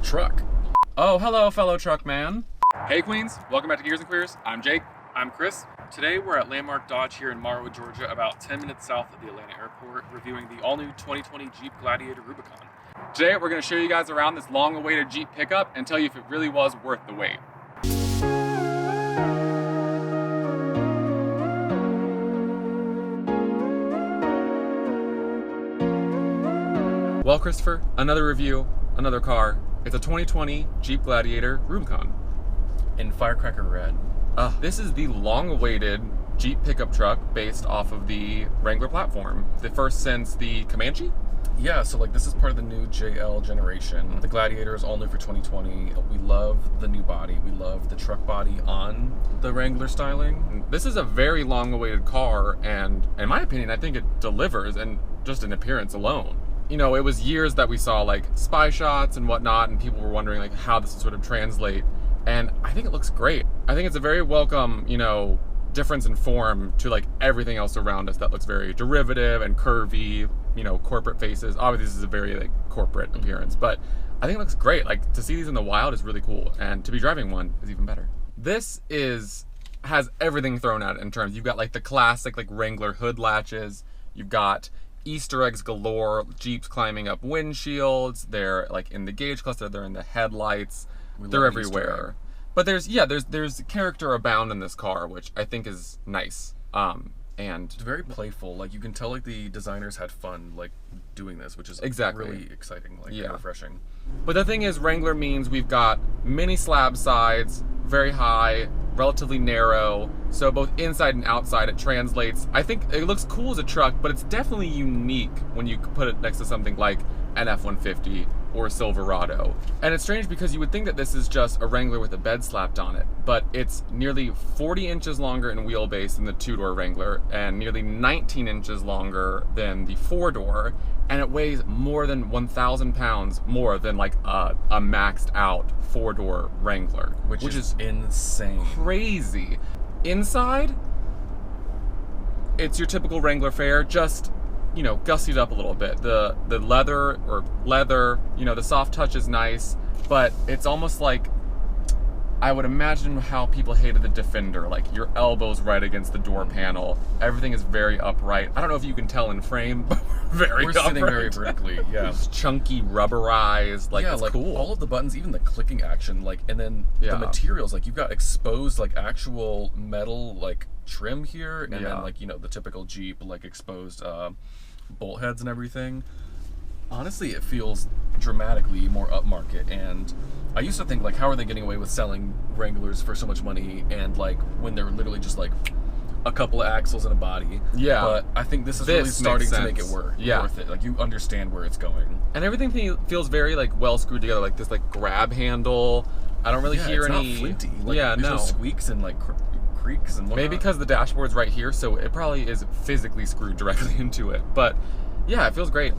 truck. Oh, hello, fellow truck man. Hey Queens, welcome back to Gears and Queers. I'm Jake. I'm Chris. Today we're at Landmark Dodge here in Marwood, Georgia, about 10 minutes south of the Atlanta airport, reviewing the all-new 2020 Jeep Gladiator Rubicon. Today we're going to show you guys around this long-awaited Jeep pickup and tell you if it really was worth the wait. Well, Christopher, another review, another car. It's a 2020 Jeep Gladiator Rubicon. In firecracker red. This is the long-awaited Jeep pickup truck based off of the Wrangler platform. The first since the Comanche? Yeah, so like this is part of the new JL generation. The Gladiator is all new for 2020. We love the new body. We love the truck body on the Wrangler styling. This is a very long-awaited car, and in my opinion, I think it delivers, and just in appearance alone. You know, it was years that we saw like spy shots and whatnot, and people were wondering like how this would sort of translate. And I think it looks great. I think it's a very welcome, you know, difference in form to like everything else around us that looks very derivative and curvy, you know, corporate faces. Obviously, this is a very like corporate appearance, but I think it looks great. Like to see these in the wild is really cool, and to be driving one is even better. This has everything thrown at it in terms. You've got like the classic like Wrangler hood latches. You've got Easter eggs galore. Jeeps climbing up windshields. They're like in the gauge cluster. They're in the headlights. They're everywhere. But there's character abound in this car, which I think is nice. And it's very playful. Like you can tell like the designers had fun like doing this, which is really exciting, like and refreshing. But the thing is, Wrangler means we've got mini slab sides, very high, relatively narrow. So both inside and outside it translates. I think it looks cool as a truck, but it's definitely unique when you put it next to something like an F-150 or Silverado. And it's strange because you would think that this is just a Wrangler with a bed slapped on it, but it's nearly 40 inches longer in wheelbase than the two-door Wrangler and nearly 19 inches longer than the four-door, and it weighs more than 1,000 pounds more than like a maxed out four-door Wrangler, which is insane. Crazy. Inside, it's your typical Wrangler fare, just, you know, gussied up a little bit. The leather, you know, the soft touch is nice, but it's almost like, I would imagine how people hated the Defender, like your elbows right against the door panel. Everything is very upright. I don't know if you can tell in frame, but we're sitting very vertically. Yeah, it's chunky, rubberized. Like, it's like cool. All of the buttons, even the clicking action, like, and then the materials, like you've got exposed like actual metal like trim here, and then like, you know, the typical Jeep like exposed bolt heads and everything. Honestly, it feels dramatically more upmarket, and I used to think like, how are they getting away with selling Wranglers for so much money, and like when they're literally just like a couple of axles and a body. Yeah, but I think this is really starting to make it worth it. Like you understand where it's going, and everything feels very like well screwed together. Like this like grab handle. I don't really hear any. Not flinty. Like, there's no squeaks and like creaks and whatnot. Maybe because the dashboard's right here, so it probably is physically screwed directly into it. But yeah, it feels great.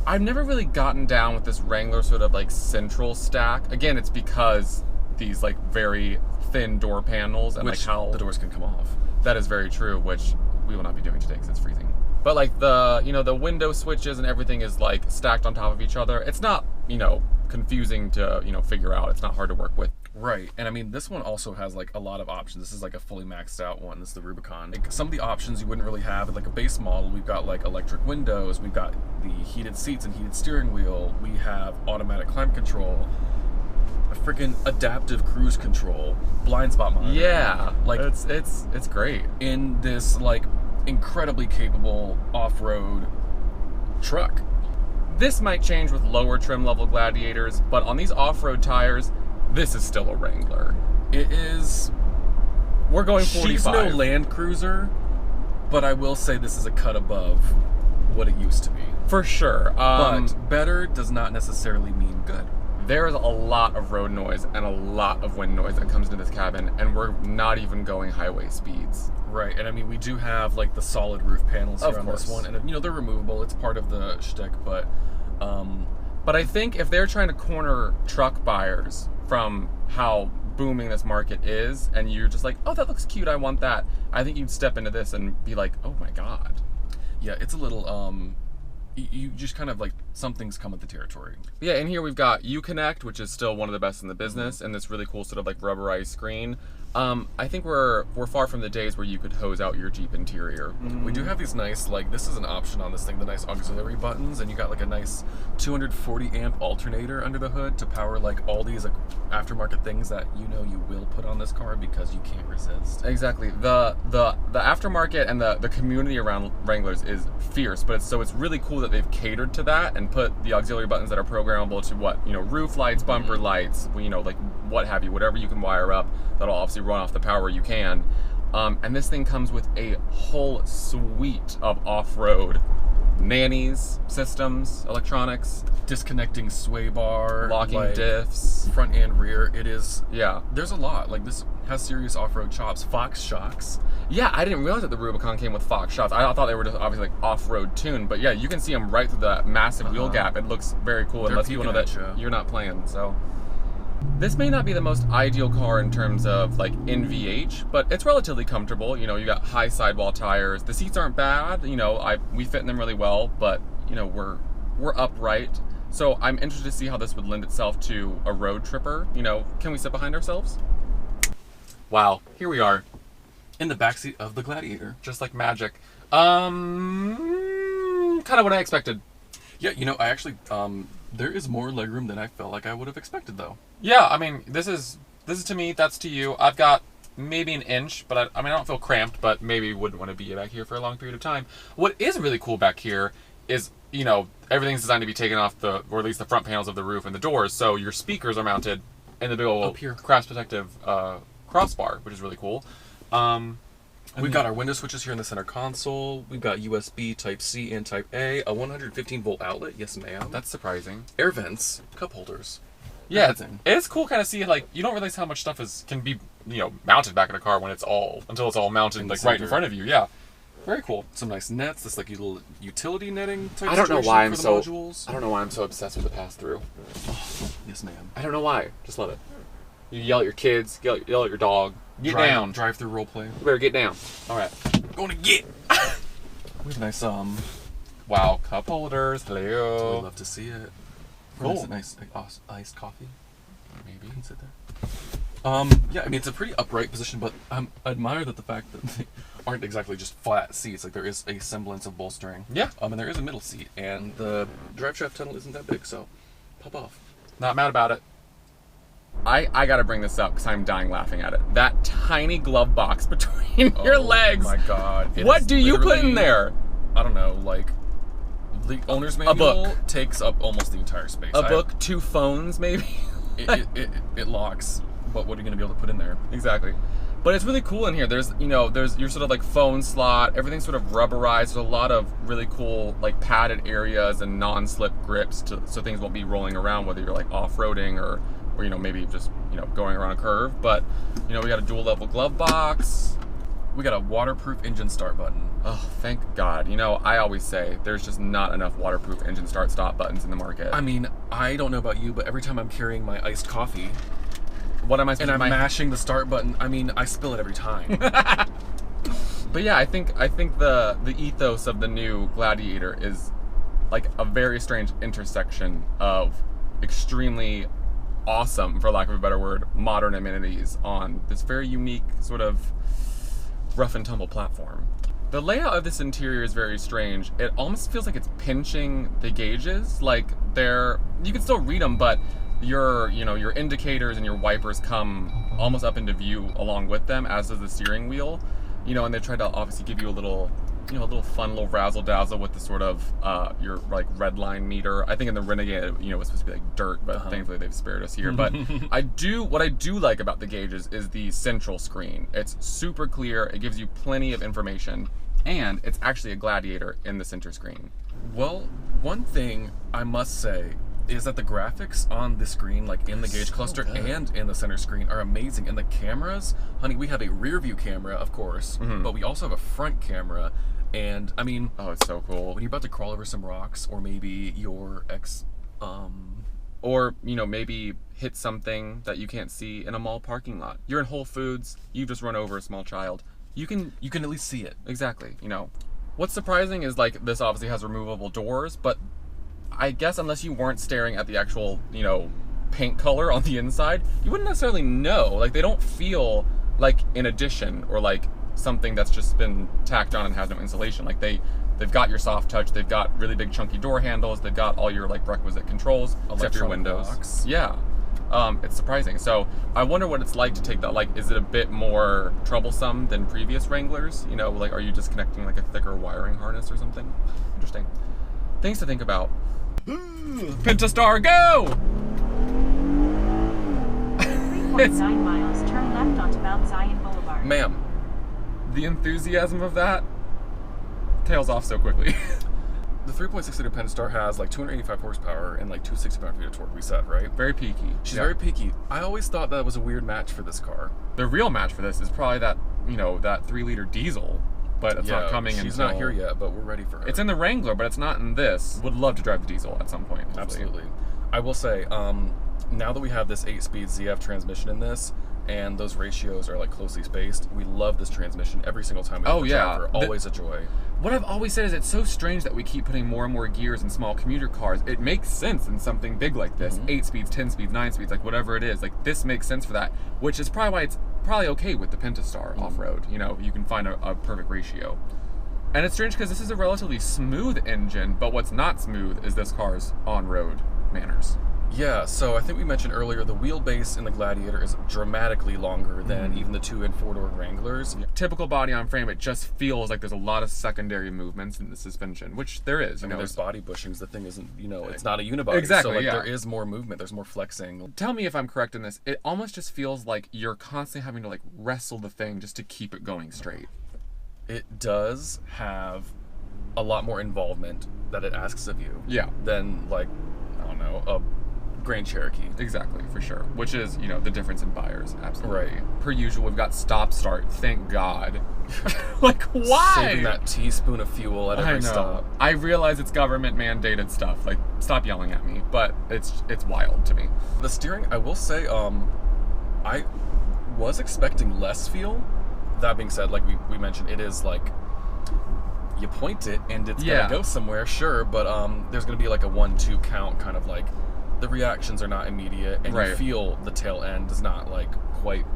I've never really gotten down with this Wrangler sort of like central stack. Again, it's because these like very thin door panels and which like how the doors can come off. That is very true, which we will not be doing today because it's freezing. But like the, you know, the window switches and everything is like stacked on top of each other. It's not, you know, confusing to, you know, figure out. It's not hard to work with. Right, and I mean, this one also has like a lot of options. This is like a fully maxed out one. This is the Rubicon. Like, some of the options you wouldn't really have with like a base model. We've got like electric windows. We've got the heated seats and heated steering wheel. We have automatic climate control, a freaking adaptive cruise control, blind spot monitor. Yeah, like it's great in this like incredibly capable off-road truck. This might change with lower trim level Gladiators, but on these off-road tires, this is still a Wrangler. It is. We're going 45. She's no Land Cruiser, but I will say this is a cut above what it used to be. For sure. But better does not necessarily mean good. There is a lot of road noise and a lot of wind noise that comes into this cabin, and we're not even going highway speeds. Right, and I mean, we do have like the solid roof panels here on this one, and you know, they're removable. It's part of the shtick, but I think if they're trying to corner truck buyers from how booming this market is, and you're just like, oh, that looks cute, I want that, I think you'd step into this and be like, oh my god. Yeah, it's a little, you just kind of like something's come with the territory. Yeah, and here we've got Uconnect, which is still one of the best in the business, and this really cool sort of like rubberized screen. I think we're far from the days where you could hose out your Jeep interior. We do have these nice, like, this is an option on this thing, the nice auxiliary buttons, and you got like a nice 240 amp alternator under the hood to power like all these like aftermarket things that you will put on this car because you can't resist. Exactly. The aftermarket and the community around Wranglers is fierce, but it's really cool that they've catered to that and put the auxiliary buttons that are programmable to what, roof lights, bumper lights, like what have you, whatever you can wire up that'll obviously run off the power you can. And this thing comes with a whole suite of off-road nannies, systems, electronics, disconnecting sway bar, locking like, diffs, front and rear. It is, yeah. There's a lot. Like, this has serious off-road chops. Fox shocks. Yeah, I didn't realize that the Rubicon came with Fox shocks. I thought they were just obviously like off-road tuned, but yeah, you can see them right through that massive wheel gap. It looks very cool and lets people know that you're not playing. So this may not be the most ideal car in terms of like NVH, but it's relatively comfortable. You got high sidewall tires. The seats aren't bad. We fit in them really well, but we're upright. So I'm interested to see how this would lend itself to a road tripper. Can we sit behind ourselves? Wow, here we are. In the backseat of the Gladiator. Just like magic. Kind of what I expected. Yeah, I actually, there is more legroom than I felt like I would have expected, though. Yeah, I mean, this is to me, that's to you. I've got maybe an inch, but I don't feel cramped, but maybe wouldn't want to be back here for a long period of time. What is really cool back here is, everything's designed to be taken off or at least the front panels of the roof and the doors, so your speakers are mounted in the big old crash protective crossbar, which is really cool. We've got our window switches here in the center console. We've got USB Type-C and Type-A, a 115-volt outlet. Yes, ma'am. That's surprising. Air vents, cup holders. Yeah, it's cool kind of see, like, you don't realize how much stuff can be, mounted back in a car until it's all mounted, like, right in front of you. Yeah. Very cool. Some nice nets, this, like, little utility netting type I don't know why I'm so modules. obsessed with the pass-through. Oh, yes, ma'am. I don't know why. Just love it. You yell at your kids, yell at your dog. Get down. Drive-through role play. You better get down. All right. Going to get. We have a nice, wow, cup holders. Hello. Totally love to see it. Cool. Nice iced coffee. Maybe. You can sit there. Yeah, I mean, it's a pretty upright position, but I admire the fact that they aren't exactly just flat seats. Like, there is a semblance of bolstering. Yeah. And there is a middle seat, and the drive shaft tunnel isn't that big, so pop off. Not mad about it. I gotta bring this up because I'm dying laughing at it. That tiny glove box between your legs. Oh my god. What do you put in there? I don't know, like, the owner's manual takes up almost the entire space. A book, 2 phones, maybe? It locks, but what are you gonna be able to put in there? Exactly. But it's really cool in here. There's your sort of like phone slot. Everything's sort of rubberized. There's a lot of really cool like padded areas and non-slip grips so things won't be rolling around, whether you're like off-roading or maybe just going around a curve. But we got a dual level glove box. We got a waterproof engine start button. Oh, thank God. I always say there's just not enough waterproof engine start stop buttons in the market. I mean, I don't know about you, but every time I'm carrying my iced coffee, what am I supposed and I'm mashing the start button, I mean, I spill it every time. But yeah, I think the ethos of the new Gladiator is like a very strange intersection of extremely awesome, for lack of a better word, modern amenities on this very unique sort of rough and tumble platform. The layout of this interior is very strange. It almost feels like it's pinching the gauges. Like you can still read them, but your indicators and your wipers come almost up into view along with them, as does the steering wheel. And they try to obviously give you a little fun little razzle dazzle with the sort of your like red line meter. I think in the Renegade, it was supposed to be like dirt, but thankfully they've spared us here. But what I do like about the gauges is the central screen. It's super clear. It gives you plenty of information, and it's actually a Gladiator in the center screen. Well, one thing I must say is that the graphics on the screen, like in the gauge cluster and in the center screen, are amazing. And the cameras, honey, we have a rear view camera, of course, but we also have a front camera. And I mean, oh, it's so cool. When you're about to crawl over some rocks, or maybe your or maybe hit something that you can't see in a mall parking lot. You're in Whole Foods, you've just run over a small child. You can at least see it. Exactly. What's surprising is like this obviously has removable doors, but I guess unless you weren't staring at the actual, paint color on the inside, you wouldn't necessarily know. Like, they don't feel like an addition or like something that's just been tacked on and has no insulation. Like, they've got your soft touch, they've got really big chunky door handles, they've got all your like requisite controls, except for your windows. Locks. Yeah. It's surprising. So I wonder what it's like to take that. Like, is it a bit more troublesome than previous Wranglers? Like, are you disconnecting like a thicker wiring harness or something? Interesting. Things to think about. Pentastar, go! 3.9 miles, turn left onto Mount Zion Boulevard. Ma'am. The enthusiasm of that tails off so quickly. The 3.6-liter Pentastar has like 285 horsepower and like 260 pound-feet of torque, we said, right? Very peaky. She's very peaky. I always thought that was a weird match for this car. The real match for this is probably that, that 3-liter diesel, but it's not coming. She's not here yet, but we're ready for her. It's in the Wrangler, but it's not in this. Would love to drive the diesel at some point. Hopefully. Absolutely. I will say, now that we have this 8-speed ZF transmission in this, and those ratios are like closely spaced, we love this transmission every single time we drive her. Always a joy. What I've always said is it's so strange that we keep putting more and more gears in small commuter cars. It makes sense in something big like this. 8 speeds, 10 speeds, 9 speeds, like whatever it is. Like, this makes sense for that, which is probably why it's probably okay with the Pentastar off-road. You can find a perfect ratio. And it's strange because this is a relatively smooth engine, but what's not smooth is this car's on-road manners. Yeah, so I think we mentioned earlier the wheelbase in the Gladiator is dramatically longer than even the 2- and 4-door Wranglers. Typical body on frame, it just feels like there's a lot of secondary movements in the suspension, which there is. I mean, there's body bushings. The thing isn't, it's not a unibody. Exactly, so there is more movement. There's more flexing. Tell me if I'm correct in this. It almost just feels like you're constantly having to like wrestle the thing just to keep it going straight. It does have a lot more involvement that it asks of you. Yeah. Than like, I don't know, a Grand Cherokee. Exactly, for sure. Which is, the difference in buyers. Absolutely. Right. Per usual, we've got stop start. Thank God. Like, why? Saving that teaspoon of fual at every stop. I realize it's government mandated stuff. Like, stop yelling at me. But it's wild to me. The steering, I will say, I was expecting less feel. That being said, like we mentioned, it is like you point it and it's gonna go somewhere, sure, but there's gonna be like a 1-2 count, kind of like the reactions are not immediate, and you feel the tail end is not like quite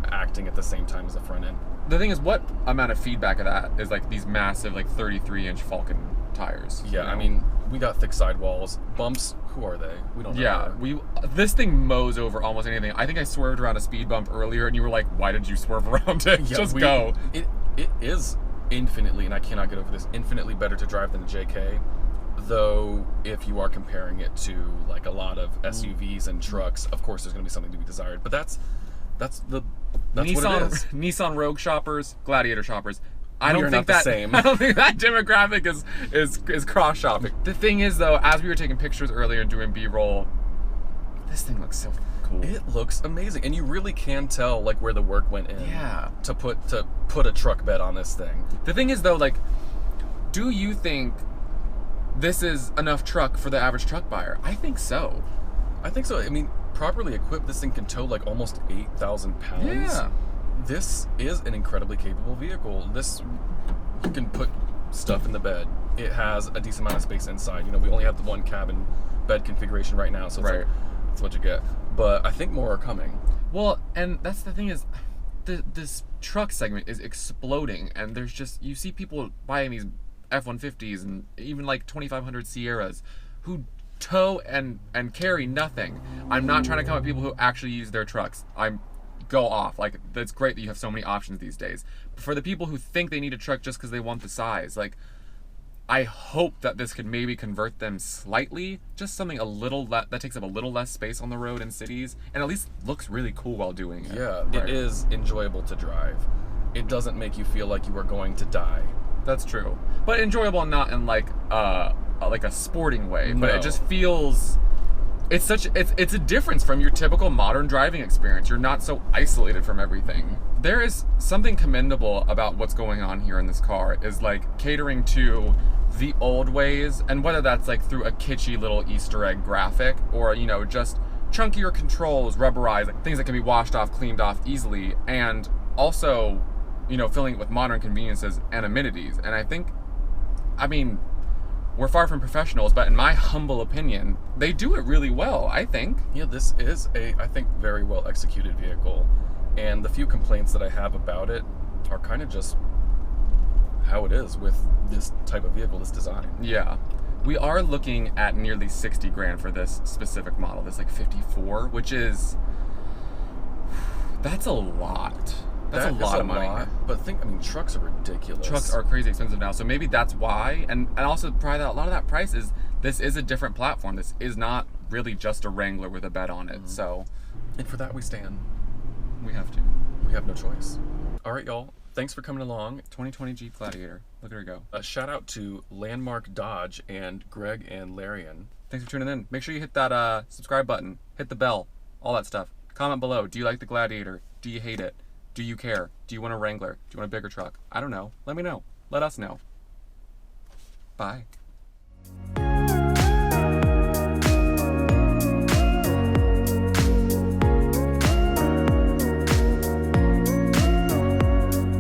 acting at the same time as the front end. The thing is, what amount of feedback of that is like these massive like 33-inch Falcon tires? Yeah, I mean, we got thick sidewalls. Bumps, who are they? We don't know. Yeah, this thing mows over almost anything. I think I swerved around a speed bump earlier and you were like, why did you swerve around it? Yeah, Just go. It is infinitely, and I cannot get over this, infinitely better to drive than a JK. Though, if you are comparing it to like a lot of SUVs and trucks, of course there's going to be something to be desired. But that's Nissan, what it is. Nissan Rogue shoppers, Gladiator shoppers. I don't think that demographic is cross shopping. The thing is, though, as we were taking pictures earlier and doing B-roll, this thing looks so cool. It looks amazing, and you really can tell like where the work went in. Yeah. To put a truck bed on this thing. The thing is, though, like, do you think this is enough truck for the average truck buyer? I think so. I think so. I mean, properly equipped, this thing can tow like almost 8,000 pounds. Yeah. This is an incredibly capable vehicle. You can put stuff in the bed. It has a decent amount of space inside. We only have the one cabin bed configuration right now, so that's what you get. But I think more are coming. Well, and that's the thing is, this truck segment is exploding, and there's just, you see people buying these F-150s and even like 2500 Sierras who tow and carry nothing. I'm not trying to come at people who actually use their trucks. Go off. Like, that's great that you have so many options these days. But for the people who think they need a truck just because they want the size, like, I hope that this could maybe convert them slightly, just something a little that takes up a little less space on the road in cities, and at least looks really cool while doing it. Yeah, it is enjoyable to drive. It doesn't make you feel like you are going to die. That's true, but enjoyable, not in like a sporting way. No. But it just feels. It's a difference from your typical modern driving experience. You're not so isolated from everything. There is something commendable about what's going on here in this car, is like catering to the old ways, and whether that's like through a kitschy little Easter egg graphic, or just chunkier controls, rubberized, like things that can be washed off, cleaned off easily, and also filling it with modern conveniences and amenities. And I think, we're far from professionals, but in my humble opinion, they do it really well, I think. Yeah, this is I think, very well executed vehicle. And the few complaints that I have about it are kind of just how it is with this type of vehicle, this design. Yeah. We are looking at nearly 60 grand for this specific model, this like 54, which is, that's a lot. That's a lot of money. But trucks are ridiculous. Trucks are crazy expensive now, so maybe that's why. And also probably a lot of that price is, this is a different platform. This is not really just a Wrangler with a bed on it. So, and for that we stand. We have to. We have no choice. All right, y'all. Thanks for coming along. 2020 Jeep Gladiator. Look at her go. A shout out to Landmark Dodge and Greg and Larian. Thanks for tuning in. Make sure you hit that subscribe button, hit the bell, all that stuff. Comment below. Do you like the Gladiator? Do you hate it? Do you care? Do you want a Wrangler? Do you want a bigger truck? I don't know. Let me know. Let us know. Bye.